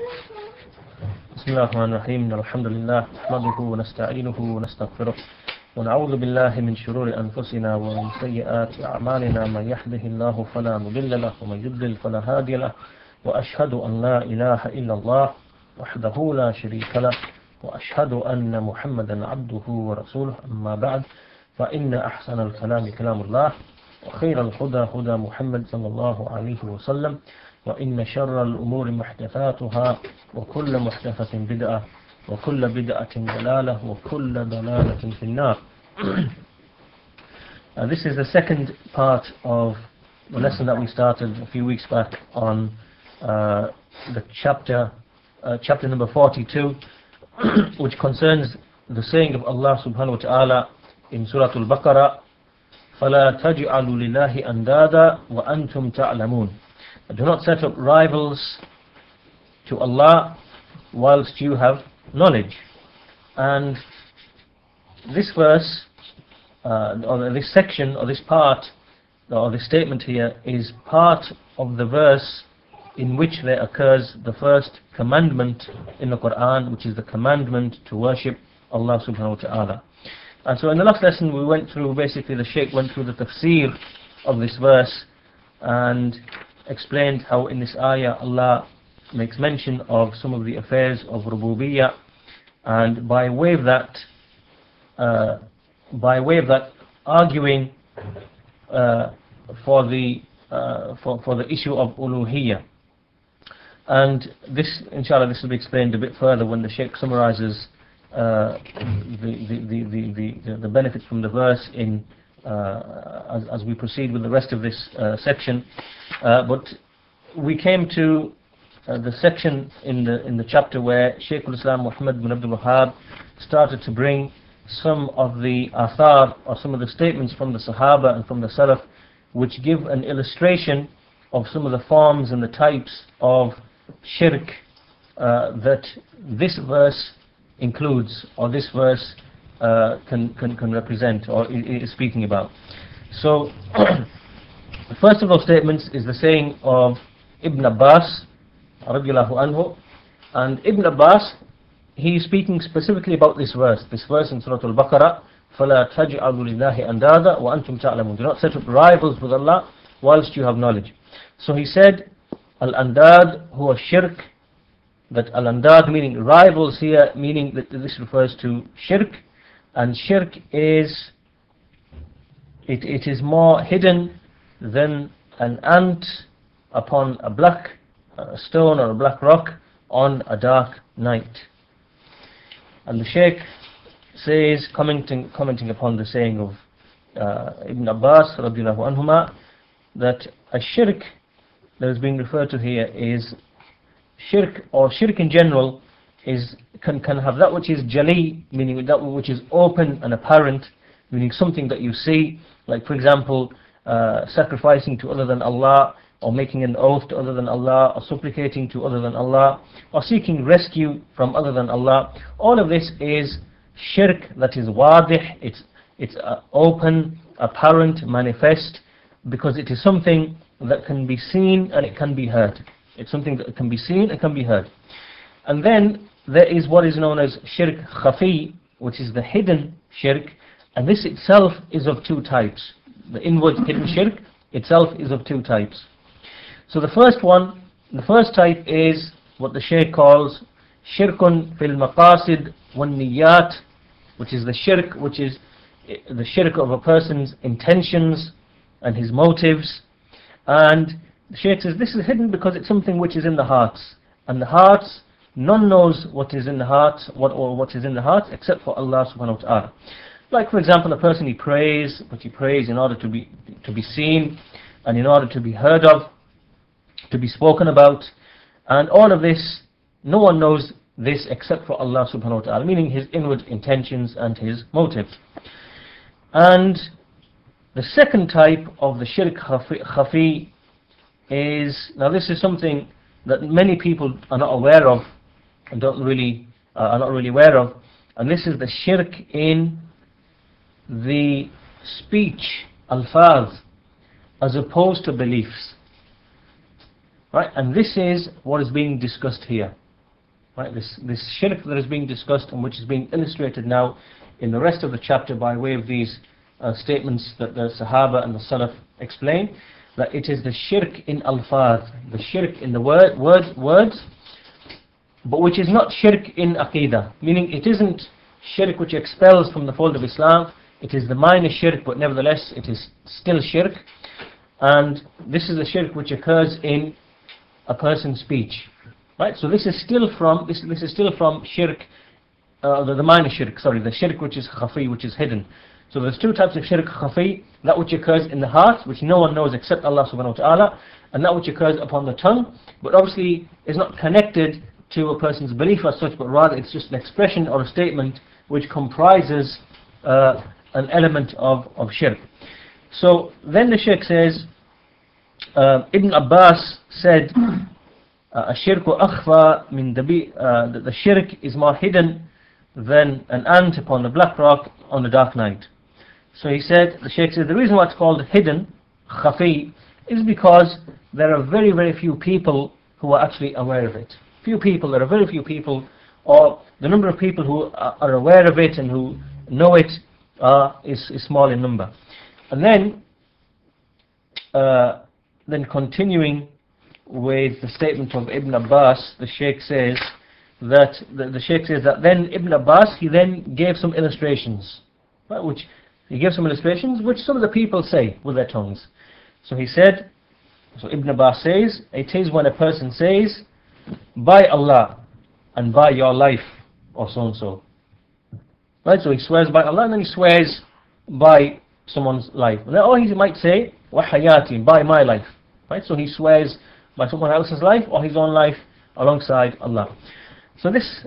بسم الله الرحمن الرحيم الحمد لله نحمده ونستعينه ونستغفره ونعوذ بالله من شرور أنفسنا ومن سيئات أعمالنا من يهده الله فلا مضل له ومن يضلل فلا هادي له وأشهد أن لا إله إلا الله وحده لا شريك له وأشهد أن محمدا عبده ورسوله أما بعد فإن أحسن الكلام كلام الله وخير الهدى هدى محمد صلى الله عليه وسلم وإن شر الأمور محدثاتها وكل محدثة بدعة وكل بدعة ضلالة وكل ضلالة في النار. This is the second part of the lesson that we started a few weeks back on the chapter number 42, which concerns the saying of Allah subhanahu wa ta'ala in Surah Al-Baqarah, فَلَا تَجْعَلُوا لِلَّهِ أَنْدَادًا وَأَنْتُمْ تَعْلَمُونَ. Do not set up rivals to Allah whilst you have knowledge. And this verse, or this section, or this part, or this statement here is part of the verse in which there occurs the first commandment in the Quran, which is the commandment to worship Allah subhanahu wa ta'ala. And so in the last lesson we went through, basically the Shaykh went through the tafsir of this verse and explained how in this ayah Allah makes mention of some of the affairs of rububiyyah, and by way of that arguing for the issue of uluhiyyah. And this, inshallah, this will be explained a bit further when the Shaykh summarizes the benefits from the verse in as we proceed with the rest of this section. But we came to the section in the chapter where Shaykhul Islam Muhammad bin Abdul Wahhab started to bring some of the athar, or some of the statements from the Sahaba and from the Salaf, which give an illustration of some of the forms and the types of shirk that this verse includes, or this verse can represent, or is speaking about. So the first of those statements is the saying of Ibn Abbas radiallahu anhu, and Ibn Abbas, he is speaking specifically about this verse in Surah Al-Baqarah, فَلَا تَجْعَلُوا لِلَّهِ أَنْدَادًا وَأَنْتُمْ تَعْلَمُونَ. Do not set up rivals with Allah whilst you have knowledge. So he said, Al-Andad huwa shirk, that Al-Andad meaning rivals here, meaning that this refers to shirk, and shirk is, it is more hidden than an ant upon a black stone or a black rock on a dark night. And the Shaykh says, commenting upon the saying of Ibn Abbas radiallahu anhuma, that a shirk that is being referred to here is shirk, or shirk in general, is can have that which is jali, meaning that which is open and apparent, meaning something that you see, like for example sacrificing to other than Allah, or making an oath to other than Allah, or supplicating to other than Allah, or seeking rescue from other than Allah. All of this is shirk that is wadih, it's open, apparent, manifest, because it is something that can be seen and it can be heard. It's something that can be seen and can be heard. And then there is what is known as shirk khafi, which is the hidden shirk, and this itself is of two types. The inward hidden shirk itself is of two types. So the first type is what the Shaykh calls shirkun fil maqasid wan niyat, which is the shirk of a person's intentions and his motives. And the Shaykh says this is hidden because it's something which is in the hearts, and the hearts, none knows what is in the heart, what is in the heart except for Allah subhanahu wa ta'ala. Like for example, a person, he prays, but he prays in order to be seen, and in order to be heard of, to be spoken about, and all of this, no one knows this except for Allah subhanahu wa ta'ala, meaning his inward intentions and his motives. And the second type of the shirk khafi is, now this is something that many people are not aware of, and are not really aware of, and this is the shirk in the speech, alfaz, as opposed to beliefs. Right? And this is what is being discussed here. Right? This shirk that is being discussed and which is being illustrated now in the rest of the chapter by way of these statements that the Sahaba and the Salaf explain, that it is the shirk in al-faz, the shirk in the words, but which is not shirk in aqidah, meaning it isn't shirk which expels from the fold of Islam. It is the minor shirk, but nevertheless it is still shirk, and this is the shirk which occurs in a person's speech. Right? So this is still from shirk, the minor shirk, sorry, the shirk which is khafi, which is hidden. So there's two types of shirk khafi, that which occurs in the heart, which no one knows except Allah subhanahu wa ta'ala, and that which occurs upon the tongue, but obviously is not connected to a person's belief as such, but rather it's just an expression or a statement which comprises an element of shirk. So then the Shaykh says, Ibn Abbas said, "Ashirku akhfa min dabi." The shirk is more hidden than an ant upon the black rock on a dark night. So he said, the Shaykh says, the reason why it's called hidden, khafi, is because there are very, very few people who are actually aware of it. There are very few people, or the number of people who are aware of it and who know it is small in number. And then continuing with the statement of Ibn Abbas, the Shaykh says that then Ibn Abbas, he then gave some illustrations, right, which some of the people say with their tongues. So he said, so Ibn Abbas says, it is when a person says, by Allah and by your life, or so and so. Right, so he swears by Allah and then he swears by someone's life. Or he might say, wa hayati, by my life. Right, so he swears by someone else's life or his own life alongside Allah. So this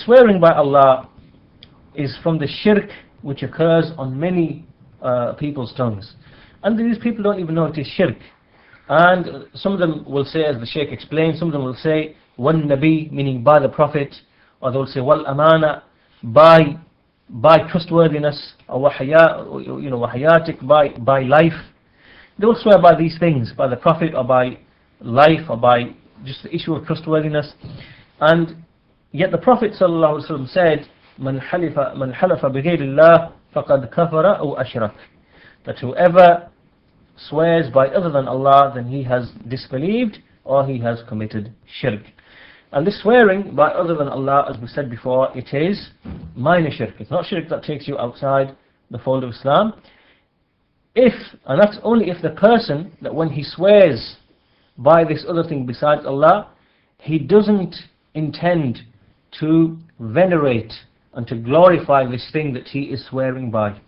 swearing by Allah is from the shirk which occurs on many people's tongues. And these people don't even know it is shirk. And some of them will say, as the Shaykh explained, some of them will say, one Nabi, meaning by the Prophet, or they will say, wal amana, by trustworthiness, or wahayatik, by life. They will swear by these things, by the Prophet, or by life, or by just the issue of trustworthiness. And yet the Prophet ﷺ said, Man halafa bighayrillah faqad kafara aw ashrak. That whoever swears by other than Allah, then he has disbelieved or he has committed shirk. And this swearing by other than Allah, as we said before, it is minor shirk. It's not shirk that takes you outside the fold of Islam. And that's only if the person, that when he swears by this other thing besides Allah, he doesn't intend to venerate and to glorify this thing that he is swearing by.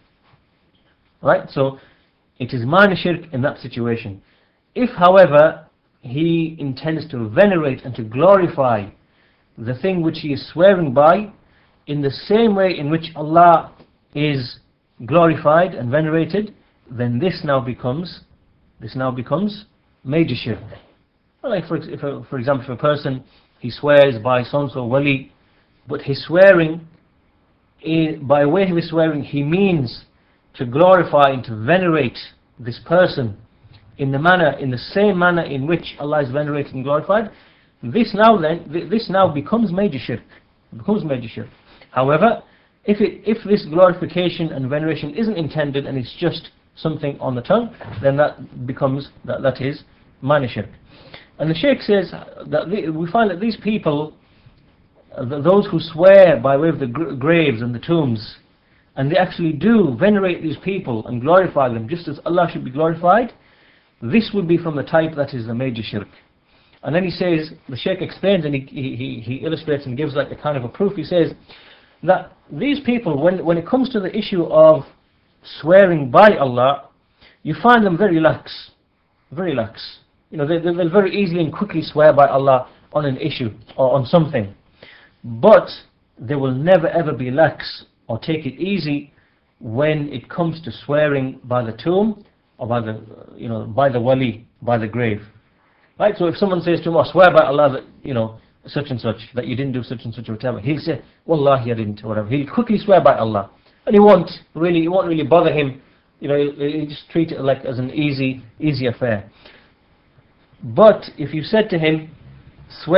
Right? So it is minor shirk in that situation. If, however, he intends to venerate and to glorify the thing which he is swearing by in the same way in which Allah is glorified and venerated, then this now becomes major shirk. Like for example, if a person, he swears by so-and-so wali, but his swearing, by way of his swearing, he means to glorify and to venerate this person in the same manner in which Allah is venerated and glorified, this now becomes major shirk. However, if this glorification and veneration isn't intended and it's just something on the tongue, then that is minor shirk. And the Shaykh says that we find that these people, those who swear by way of the graves and the tombs, and they actually do venerate these people and glorify them just as Allah should be glorified, this would be from the type that is the major shirk. And then he says, the Shaykh explains and he illustrates and gives like a kind of a proof. He says that these people, when it comes to the issue of swearing by Allah, you find them very lax. They'll very easily and quickly swear by Allah on an issue or on something. But they will never ever be lax or take it easy when it comes to swearing by the tomb or by the wali, by the grave. Right? So if someone says to him, I swear by Allah that, such and such, that you didn't do such and such or whatever, he'll say, Wallahi I didn't, or whatever. He'll quickly swear by Allah. And it won't really bother him. He'll just treat it like as an easy affair. But if you said to him, swear